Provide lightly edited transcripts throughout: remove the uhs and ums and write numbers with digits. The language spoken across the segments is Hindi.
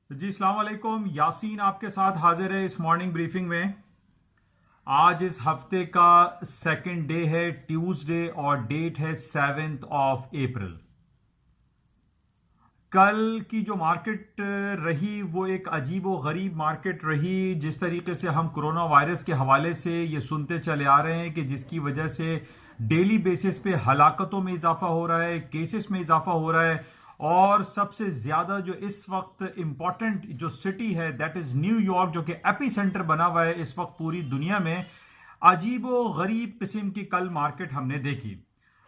जी अस्सलाम वालेकुम। यासीन आपके साथ हाजिर है इस मॉर्निंग ब्रीफिंग में। आज इस हफ्ते का सेकंड डे है, ट्यूसडे, और डेट है 7 अप्रैल। कल की जो मार्केट रही वो एक अजीब व गरीब मार्केट रही। जिस तरीके से हम कोरोना वायरस के हवाले से ये सुनते चले आ रहे हैं कि जिसकी वजह से डेली बेसिस पे हलाकतों में इजाफा हो रहा है, केसेस में इजाफा हो रहा है। और सबसे ज्यादा जो इस वक्त इंपॉर्टेंट जो सिटी है दैट इज न्यूयॉर्क, जो कि एपी सेंटर बना हुआ है इस वक्त पूरी दुनिया में। अजीबो गरीब किस्म की कल मार्केट हमने देखी।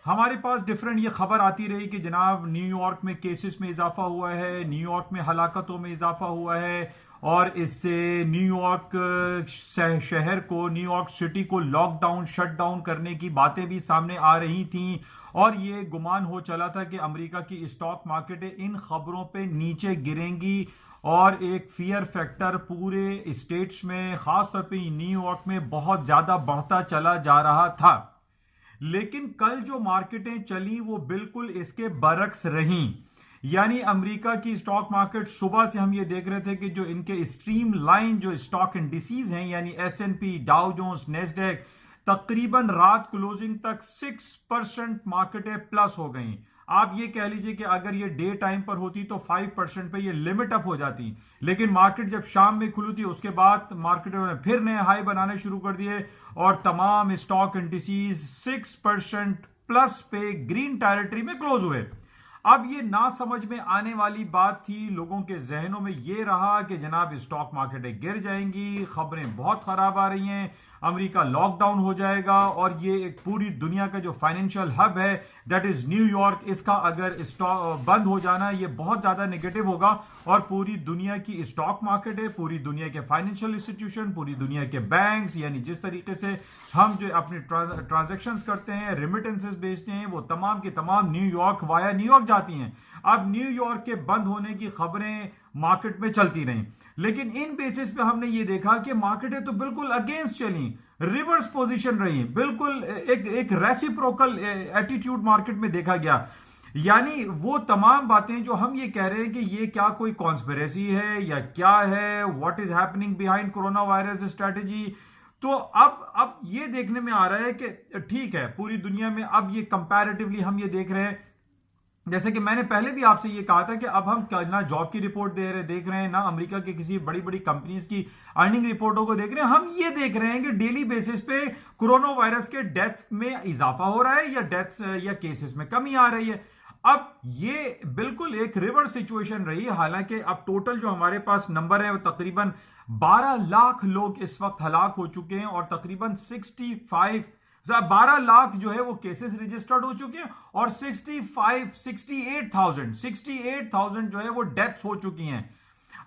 हमारे पास डिफरेंट ये खबर आती रही कि जनाब न्यूयॉर्क में केसेस में इजाफा हुआ है, न्यूयॉर्क में हलाकतों में इजाफा हुआ है, और इससे न्यूयॉर्क शहर को, न्यूयॉर्क सिटी को लॉकडाउन, शट डाउन करने की बातें भी सामने आ रही थीं। और ये गुमान हो चला था कि अमेरिका की स्टॉक मार्केटें इन खबरों पे नीचे गिरेंगी, और एक फियर फैक्टर पूरे स्टेट्स में, खासतौर पे न्यूयॉर्क में बहुत ज्यादा बढ़ता चला जा रहा था। लेकिन कल जो मार्केटें चली वो बिल्कुल इसके बरक्स रहीं। यानी अमेरिका की स्टॉक मार्केट, सुबह से हम ये देख रहे थे कि जो इनके स्ट्रीम लाइन जो स्टॉक इंडिसीज हैं, यानी S&P, डाउ जोन्स, नेस्डेक, तकरीबन रात क्लोजिंग तक 6% मार्केटें प्लस हो गई। आप ये कह लीजिए कि अगर ये डे टाइम पर होती तो 5% पे ये लिमिट अप हो जाती। लेकिन मार्केट जब शाम में खुली थी उसके बाद मार्केटों ने फिर नए हाई बनाने शुरू कर दिए, और तमाम स्टॉक इंडिसीज 6% प्लस पे ग्रीन टेरिटरी में क्लोज हुए। अब ये ना समझ में आने वाली बात थी, लोगों के जहनों में ये रहा कि जनाब स्टॉक मार्केटें गिर जाएंगी, खबरें बहुत खराब आ रही हैं, अमेरिका लॉकडाउन हो जाएगा, और ये एक पूरी दुनिया का जो फाइनेंशियल हब है दैट इज न्यूयॉर्क, इसका अगर स्टॉक बंद हो जाना ये बहुत ज्यादा नेगेटिव होगा। और पूरी दुनिया की स्टॉक मार्केट है, पूरी दुनिया के फाइनेंशियल इंस्टीट्यूशन, पूरी दुनिया के बैंक्स, यानी जिस तरीके से हम जो अपने ट्रांजेक्शन्स करते हैं, रेमिटेंसेस भेजते हैं, वो तमाम की तमाम न्यूयॉर्क वाया न्यूयॉर्क जाती हैं। अब न्यूयॉर्क के बंद होने की खबरें मार्केट में चलती रहीं, लेकिन इन बेसिस पे हमने ये देखा कि मार्केटें तो बिल्कुल अगेंस्ट चली, रिवर्स पोजीशन रही, बिल्कुल एक रेसिप्रोकल एटीट्यूड मार्केट में देखा गया। यानी वो तमाम बातें जो हम ये कह रहे हैं कि ये क्या कोई कॉन्स्पिरेसी है या क्या है, what is happening behind corona virus strategy. तो अब ये देखने में आ रहा है कि ठीक है, पूरी दुनिया में अब ये कंपैरेटिवली हम ये देख रहे हैं, जैसे कि मैंने पहले भी आपसे ये कहा था कि अब हम ना जॉब की रिपोर्ट देख रहे हैं, ना अमेरिका के किसी बड़ी बड़ी कंपनीज की अर्निंग रिपोर्टों को देख रहे हैं। हम ये देख रहे हैं कि डेली बेसिस पे कोरोना वायरस के डेथ में इजाफा हो रहा है या डेथ या केसेस में कमी आ रही है। अब ये बिल्कुल एक रिवर्स सिचुएशन रही। हालांकि अब टोटल जो हमारे पास नंबर है वो तकरीबन 12 लाख लोग इस वक्त हलाक हो चुके हैं, और तकरीबन 12 लाख जो है वो केसेस रजिस्टर्ड हो चुके हैं, और 68,000 जो है वो डेथ्स हो चुकी हैं।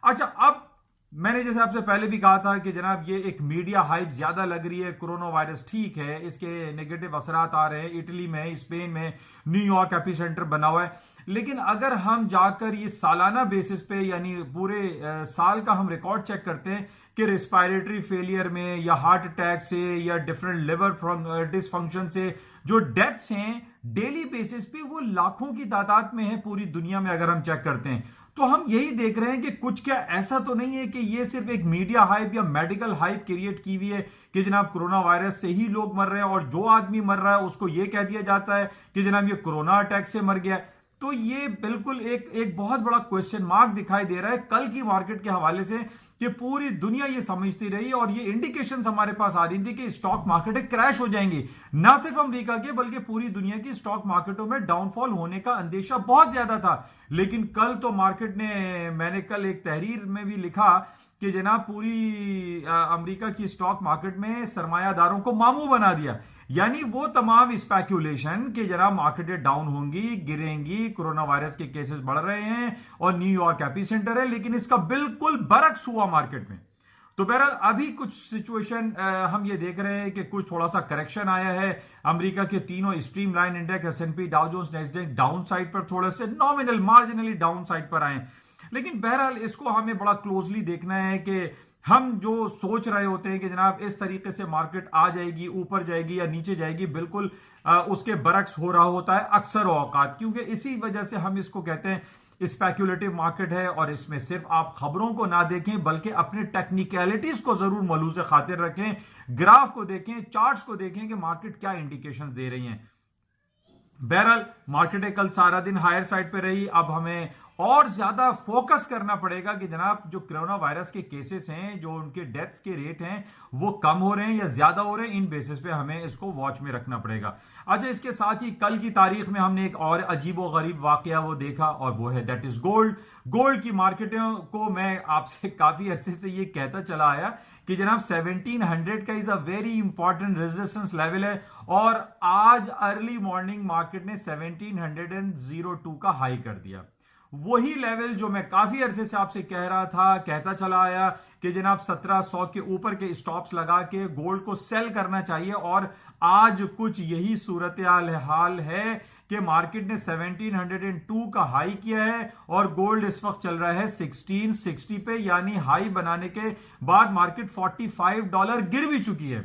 अच्छा, अब मैंने जैसे आपसे पहले भी कहा था कि जनाब ये एक मीडिया हाइप ज्यादा लग रही है। कोरोना वायरस ठीक है, इसके नेगेटिव असरात आ रहे हैं, इटली में, स्पेन में, न्यूयॉर्क एपी सेंटर बना हुआ है। लेकिन अगर हम जाकर ये सालाना बेसिस पे, यानी पूरे साल का हम रिकॉर्ड चेक करते हैं कि रिस्पायरेटरी फेलियर में या हार्ट अटैक से या डिफरेंट लिवर डिसफंक्शन से जो डेथ्स हैं डेली बेसिस पे, वो लाखों की तादाद में है पूरी दुनिया में अगर हम चेक करते हैं। तो हम यही देख रहे हैं कि कुछ क्या ऐसा तो नहीं है कि ये सिर्फ एक मीडिया हाइप या मेडिकल हाइप क्रिएट की हुई है कि जनाब कोरोना वायरस से ही लोग मर रहे हैं, और जो आदमी मर रहा है उसको ये कह दिया जाता है कि जनाब ये कोरोना अटैक से मर गया। तो ये बिल्कुल एक बहुत बड़ा क्वेश्चन मार्क दिखाई दे रहा है कल की मार्केट के हवाले से, कि पूरी दुनिया ये समझती रही, और ये इंडिकेशंस हमारे पास आ रही थी कि स्टॉक मार्केटें क्रैश हो जाएंगी। ना सिर्फ अमेरिका के बल्कि पूरी दुनिया की स्टॉक मार्केटों में डाउनफॉल होने का अंदेशा बहुत ज्यादा था। लेकिन कल तो मार्केट ने, मैंने कल एक तहरीर में भी लिखा कि जनाब पूरी अमेरिका की स्टॉक मार्केट में सरमायादारों को मामू बना दिया। यानी वो तमाम स्पेक्यूलेशन कि जनाब मार्केटें डाउन होंगी, गिरेंगी, कोरोना वायरस के केसेस बढ़ रहे हैं और न्यूयॉर्क एपी सेंटर है, लेकिन इसका बिल्कुल बरक्स हुआ मार्केट में। तो बहरहाल अभी कुछ सिचुएशन हम ये देख रहे हैं कि कुछ थोड़ा सा करेक्शन आया है। अमेरिका के तीनों stream line index, S&P, Dow Jones, Nasdaq down side पर, थोड़े से नॉमिनल मार्जिनली डाउन साइड पर आए। लेकिन बहरहाल इसको हमें बड़ा क्लोजली देखना है कि हम जो सोच रहे होते हैं कि जनाब इस तरीके से मार्केट आ जाएगी, ऊपर जाएगी या नीचे जाएगी, बिल्कुल उसके बरक्स हो रहा होता है अक्सर औकात, क्योंकि इसी वजह से हम इसको कहते हैं स्पेक्युलेटिव मार्केट है और इसमें सिर्फ आप खबरों को ना देखें बल्कि अपने टेक्निकलिटीज को जरूर मलूज़ खातिर रखें, ग्राफ को देखें, चार्ट्स को देखें कि मार्केट क्या इंडिकेशन दे रही हैं। बहरहाल मार्केट कल सारा दिन हायर साइड पे रही। अब हमें और ज्यादा फोकस करना पड़ेगा कि जनाब जो कोरोना वायरस के केसेस हैं, जो उनके डेथ्स के रेट हैं, वो कम हो रहे हैं या ज्यादा हो रहे हैं। इन बेसिस पे हमें इसको वॉच में रखना पड़ेगा। अच्छा, इसके साथ ही कल की तारीख में हमने एक और अजीब व गरीब वाकया वो देखा और वो है दैट इज गोल्ड। गोल्ड की मार्केटों को मैं आपसे काफी अरसे से ये कहता चला आया कि जनाब 1700 का is a very important resistance level है और आज अर्ली मॉर्निंग मार्केट ने 1702 का हाई कर दिया। वही लेवल जो मैं काफी अरसे से आपसे कह रहा था, कहता चला आया कि जनाब 1700 के ऊपर के स्टॉप्स लगा के गोल्ड को सेल करना चाहिए और आज कुछ यही सूरत हाल है कि मार्केट ने 1702 का हाई किया है और गोल्ड इस वक्त चल रहा है 1660 पे, यानी हाई बनाने के बाद मार्केट $45 गिर भी चुकी है।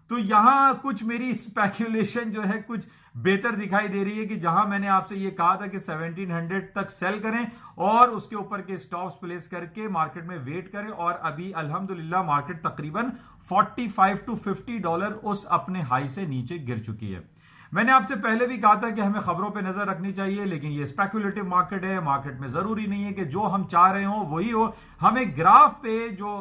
तो यहां कुछ मेरी स्पेक्यूलेशन जो है कुछ बेहतर दिखाई दे रही है कि जहां मैंने आपसे ये कहा था कि 1700 तक सेल करें और उसके ऊपर के स्टॉप्स प्लेस करके मार्केट में वेट करें, और अभी अल्हम्दुलिल्लाह मार्केट तकरीबन $45 to $50 उस अपने हाई से नीचे गिर चुकी है। मैंने आपसे पहले भी कहा था कि हमें खबरों पे नजर रखनी चाहिए, लेकिन ये स्पेक्युलेटिव मार्केट है। मार्केट में जरूरी नहीं है कि जो हम चाह रहे हो वही हो। हमें ग्राफ पे जो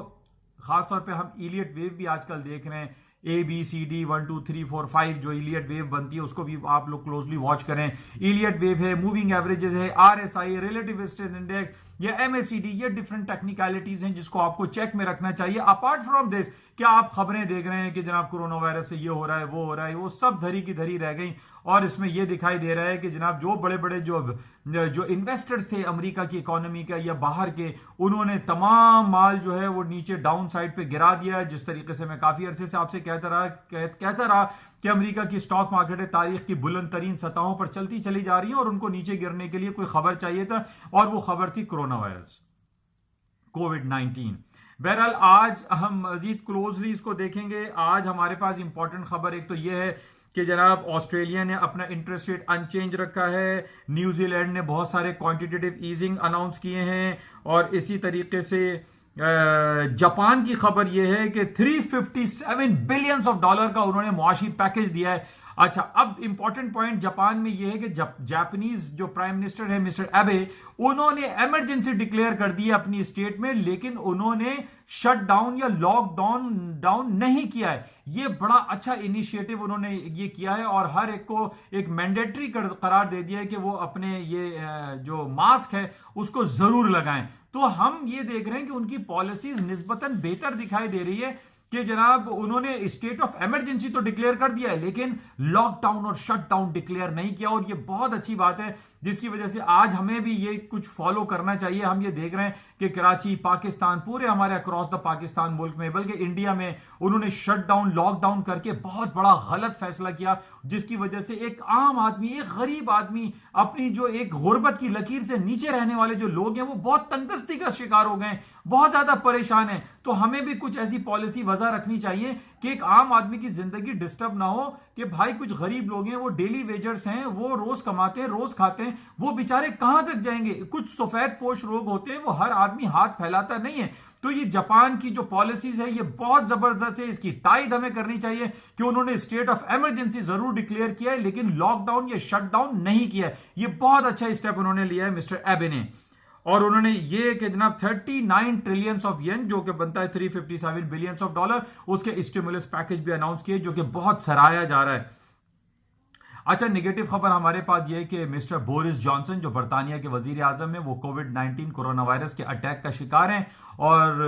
खासतौर पे हम इलियट वेव भी आजकल देख रहे हैं, ABCD 1 2 3 4 5 जो इलियट वेव बनती है उसको भी आप लोग क्लोजली वॉच करें। इलियट वेव है, मूविंग एवरेजेस है, RSI, रिलेटिव स्ट्रेंथ इंडेक्स या MACD, ये डिफरेंट टेक्निकलिटीज हैं जिसको आपको चेक में रखना चाहिए। अपार्ट फ्रॉम दिस, क्या आप खबरें देख रहे हैं कि जनाब कोरोना वायरस से ये हो रहा है, वो हो रहा है, वो सब धरी की धरी रह गई और इसमें यह दिखाई दे रहा है कि जनाब जो बड़े बड़े जो इन्वेस्टर्स थे अमेरिका की इकोनॉमी का या बाहर के, उन्होंने तमाम माल जो है वो नीचे डाउन साइड पे गिरा दिया। जिस तरीके से मैं काफी अरसे से आपसे कहता रहा कि अमेरिका की स्टॉक मार्केट तारीख की बुलंद तरीन सतहों पर चलती चली जा रही है और उनको नीचे गिरने के लिए कोई खबर चाहिए था और वो खबर थी कोरोना वायरस, कोविड-19। बहरहाल आज हम मजीद क्लोजली इसको देखेंगे। आज हमारे पास इंपॉर्टेंट खबर एक तो यह है कि जनाब ऑस्ट्रेलिया ने अपना इंटरेस्ट रेट अनचेंज रखा है, न्यूजीलैंड ने बहुत सारे क्वांटिटेटिव ईजिंग अनाउंस किए हैं और इसी तरीके से जापान की खबर यह है कि $357 बिलियन का उन्होंने मुआशी पैकेज दिया है। अच्छा, अब इंपॉर्टेंट पॉइंट जापान में यह है कि जापानीज जो प्राइम मिनिस्टर है मिस्टर एबे, उन्होंने इमरजेंसी डिक्लेयर कर दी है अपनी स्टेट में, लेकिन उन्होंने शट डाउन या लॉकडाउन नहीं किया है। ये बड़ा अच्छा इनिशिएटिव उन्होंने ये किया है और हर एक को एक मैंडेटरी करार दे दिया है कि वो अपने ये जो मास्क है उसको जरूर लगाएं। तो हम ये देख रहे हैं कि उनकी पॉलिसीज निस्बतन बेहतर दिखाई दे रही है कि जनाब उन्होंने स्टेट ऑफ इमरजेंसी तो डिक्लेयर कर दिया है लेकिन लॉकडाउन और शटडाउन डिक्लेयर नहीं किया, और ये बहुत अच्छी बात है जिसकी वजह से आज हमें भी ये कुछ फॉलो करना चाहिए। हम ये देख रहे हैं कि कराची, पाकिस्तान, पूरे हमारे अक्रॉस द पाकिस्तान मुल्क में, बल्कि इंडिया में उन्होंने शटडाउन लॉकडाउन करके बहुत बड़ा गलत फैसला किया, जिसकी वजह से एक आम आदमी, एक गरीब आदमी, अपनी जो एक गुर्बत की लकीर से नीचे रहने वाले जो लोग हैं वो बहुत तंगदस्ती का शिकार हो गए, बहुत ज्यादा परेशान हैं। तो हमें भी कुछ ऐसी पॉलिसी वजह रखनी चाहिए कि एक आम आदमी की जिंदगी डिस्टर्ब ना हो, कि भाई कुछ गरीब लोग हैं, वो डेली वेजर्स हैं, वो रोज कमाते हैं, रोज खाते हैं, वो बेचारे कहां तक जाएंगे। कुछ सफेद पोश लोग होते हैं, वो हर आदमी हाथ फैलाता नहीं है। तो ये जापान की जो पॉलिसीज है ये बहुत जबरदस्त है, इसकी तायद हमें करनी चाहिए कि उन्होंने स्टेट ऑफ इमरजेंसी जरूर डिक्लेयर किया है लेकिन लॉकडाउन या शटडाउन नहीं किया है। ये बहुत अच्छा स्टेप उन्होंने लिया है मिस्टर एबे ने। और उन्होंने ये कि जनाब 39 ट्रिलियन ऑफ येन जो कि बनता है $357 बिलियन, उसके स्टिमुलस पैकेज भी अनाउंस किए जो कि बहुत सराहा जा रहा है। अच्छा, नेगेटिव खबर हमारे पास यह है कि मिस्टर बोरिस जॉनसन जो बरतानिया के वजीर आजम है वो कोविड-19 कोरोना वायरस के अटैक का शिकार हैं और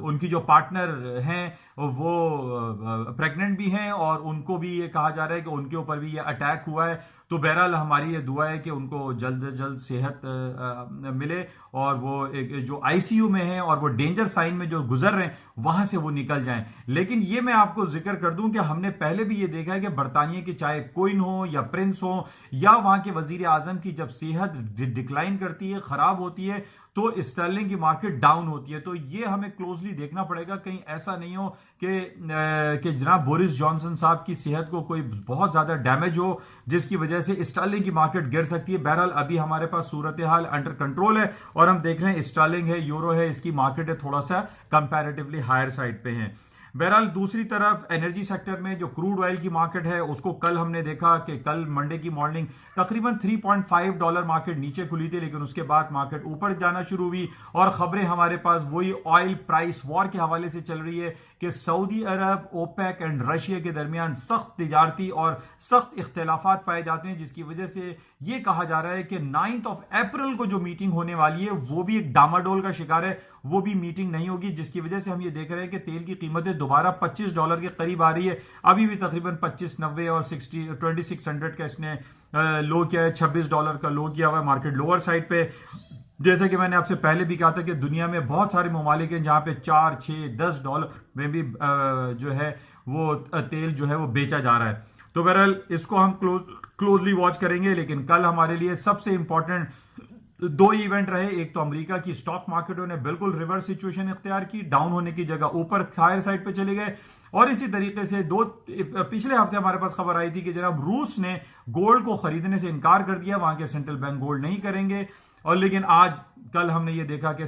उनकी जो पार्टनर हैं वो प्रेग्नेंट भी हैं और उनको भी ये कहा जा रहा है कि उनके ऊपर भी ये अटैक हुआ है। तो बहरहाल हमारी ये दुआ है कि उनको जल्द से जल्द सेहत मिले और वो एक जो ICU में है और वो डेंजर साइन में जो गुजर रहे हैं वहां से वो निकल जाएं। लेकिन ये मैं आपको जिक्र कर दूं कि हमने पहले भी ये देखा है कि बरतानिया की चाहे क्वीन हो या प्रिंस हो या वहां के वजीर आजम की जब सेहत डिक्लाइन करती है, खराब होती है, तो स्टर्लिंग की मार्केट डाउन होती है। तो ये हमें क्लोजली देखना पड़ेगा, कहीं ऐसा नहीं हो कि जनाब बोरिस जॉनसन साहब की सेहत को कोई बहुत ज्यादा डैमेज हो जिसकी वजह से स्टर्लिंग की मार्केट गिर सकती है। बहरहाल अभी हमारे पास सूरत हाल अंडर कंट्रोल है और हम देख रहे हैं स्टर्लिंग है, यूरो है, इसकी मार्केट है थोड़ा सा कंपैरेटिवली हायर साइड पे है। बहरहाल दूसरी तरफ एनर्जी सेक्टर में जो क्रूड ऑयल की मार्केट है उसको कल हमने देखा कि कल मंडे की मॉर्निंग तकरीबन $3.5 मार्केट नीचे खुली थी, लेकिन उसके बाद मार्केट ऊपर जाना शुरू हुई और खबरें हमारे पास वही ऑयल प्राइस वॉर के हवाले से चल रही है कि Saudi Arab, opaque and Russia के दरमियान सख्त तिजारती और सख्त इख्तिलाफात पाए जाते हैं, जिसकी वजह से यह कहा जा रहा है कि 9 अप्रैल को जो मीटिंग होने वाली है वो भी एक डामाडोल का शिकार है, वो भी मीटिंग नहीं होगी, जिसकी वजह से हम ये देख रहे हैं कि तेल की कीमतें दोबारा $25 के करीब आ रही है। अभी भी तकरीबन 25.90 और 2600 का इसने लो किया है, $26 का लो किया हुआ है, मार्केट लोअर साइड पे। जैसे कि मैंने आपसे पहले भी कहा था कि दुनिया में बहुत सारे ममालिक हैं जहां पे $4, $6, $10 में भी जो है वो तेल जो है वो बेचा जा रहा है। तो बहरहाल इसको हम क्लोजली वॉच करेंगे। लेकिन कल हमारे लिए सबसे इंपॉर्टेंट दो इवेंट रहे। एक तो अमेरिका की स्टॉक मार्केटों ने बिल्कुल रिवर्स सिचुएशन इख्तियार की, डाउन होने की जगह ऊपर हायर साइड पे चले गए। और इसी तरीके से पिछले हफ्ते हमारे पास खबर आई थी कि जनाब रूस ने गोल्ड को खरीदने से इनकार कर दिया, वहां के सेंट्रल बैंक गोल्ड नहीं करेंगे। और लेकिन आज कल हमने ये देखा कि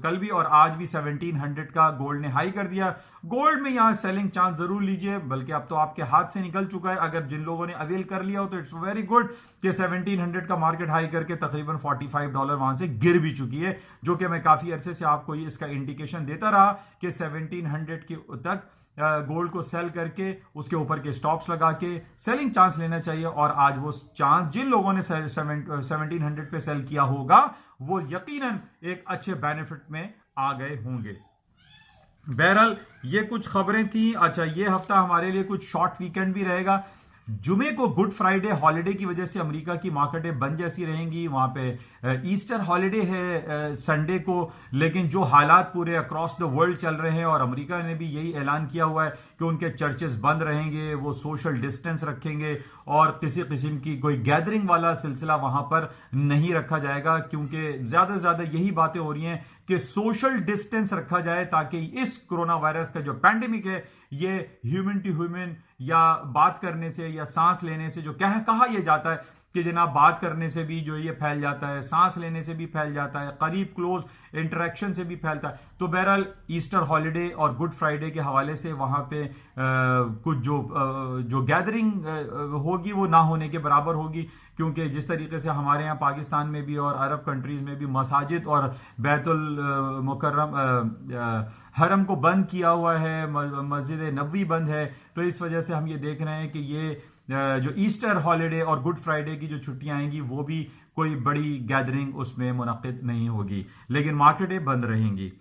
कल भी और आज भी 1700 का गोल्ड ने हाई कर दिया। गोल्ड में यहां सेलिंग चांस जरूर लीजिए, बल्कि अब तो आपके हाथ से निकल चुका है। अगर जिन लोगों ने अवेल कर लिया हो तो इट्स वेरी गुड कि 1700 का मार्केट हाई करके तकरीबन $45 वहां से गिर भी चुकी है, जो कि मैं काफी अरसे से आपको इसका इंडिकेशन देता रहा कि 1700 के तक गोल्ड को सेल करके उसके ऊपर के स्टॉप्स लगा के सेलिंग चांस लेना चाहिए। और आज वो चांस जिन लोगों ने 1700 पे सेल किया होगा वो यकीनन एक अच्छे बेनिफिट में आ गए होंगे। बहरहाल ये कुछ खबरें थी। अच्छा, ये हफ्ता हमारे लिए कुछ शॉर्ट वीकेंड भी रहेगा। जुमे को गुड फ्राइडे हॉलिडे की वजह से अमेरिका की मार्केटें बंद जैसी रहेंगी। वहां पे ईस्टर हॉलिडे है संडे को, लेकिन जो हालात पूरे अक्रॉस द वर्ल्ड चल रहे हैं और अमेरिका ने भी यही ऐलान किया हुआ है कि उनके चर्चेस बंद रहेंगे, वो सोशल डिस्टेंस रखेंगे और किसी किस्म की कोई गैदरिंग वाला सिलसिला वहां पर नहीं रखा जाएगा, क्योंकि ज्यादा से ज्यादा यही बातें हो रही हैं कि सोशल डिस्टेंस रखा जाए ताकि इस कोरोना वायरस का जो पैंडेमिक है ये ह्यूमन टू ह्यूमन या बात करने से या सांस लेने से जो कहा यह जाता है कि जनाब बात करने से भी जो ये फैल जाता है, सांस लेने से भी फैल जाता है, करीब क्लोज इंटरेक्शन से भी फैलता है। तो बहरहाल ईस्टर हॉलिडे और गुड फ्राइडे के हवाले से वहां पे कुछ जो गैदरिंग होगी वो ना होने के बराबर होगी, क्योंकि जिस तरीके से हमारे यहाँ पाकिस्तान में भी और अरब कंट्रीज में भी मसाजिद और बैतुल मुकर्रम हरम को बंद किया हुआ है, मस्जिद नबवी बंद है, तो इस वजह से हम ये देख रहे हैं कि ये जो ईस्टर हॉलिडे और गुड फ्राइडे की जो छुट्टियां आएंगी वो भी कोई बड़ी गैदरिंग उसमें मुनक्किद नहीं होगी, लेकिन मार्केटें बंद रहेंगी।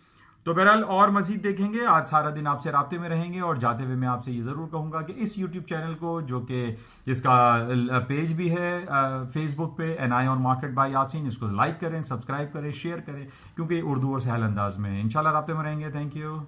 तो बहरहाल और मजीद देखेंगे। आज सारा दिन आपसे राब्ते में रहेंगे और जाते हुए मैं आपसे ये जरूर कहूंगा कि इस यूट्यूब चैनल को, जो कि इसका पेज भी है फेसबुक पे an eye on market by Yasin, इसको लाइक करें, सब्सक्राइब करें, शेयर करें, क्योंकि उर्दू और सहल अंदाज में इंशाल्लाह राब्ते में रहेंगे। Thank you.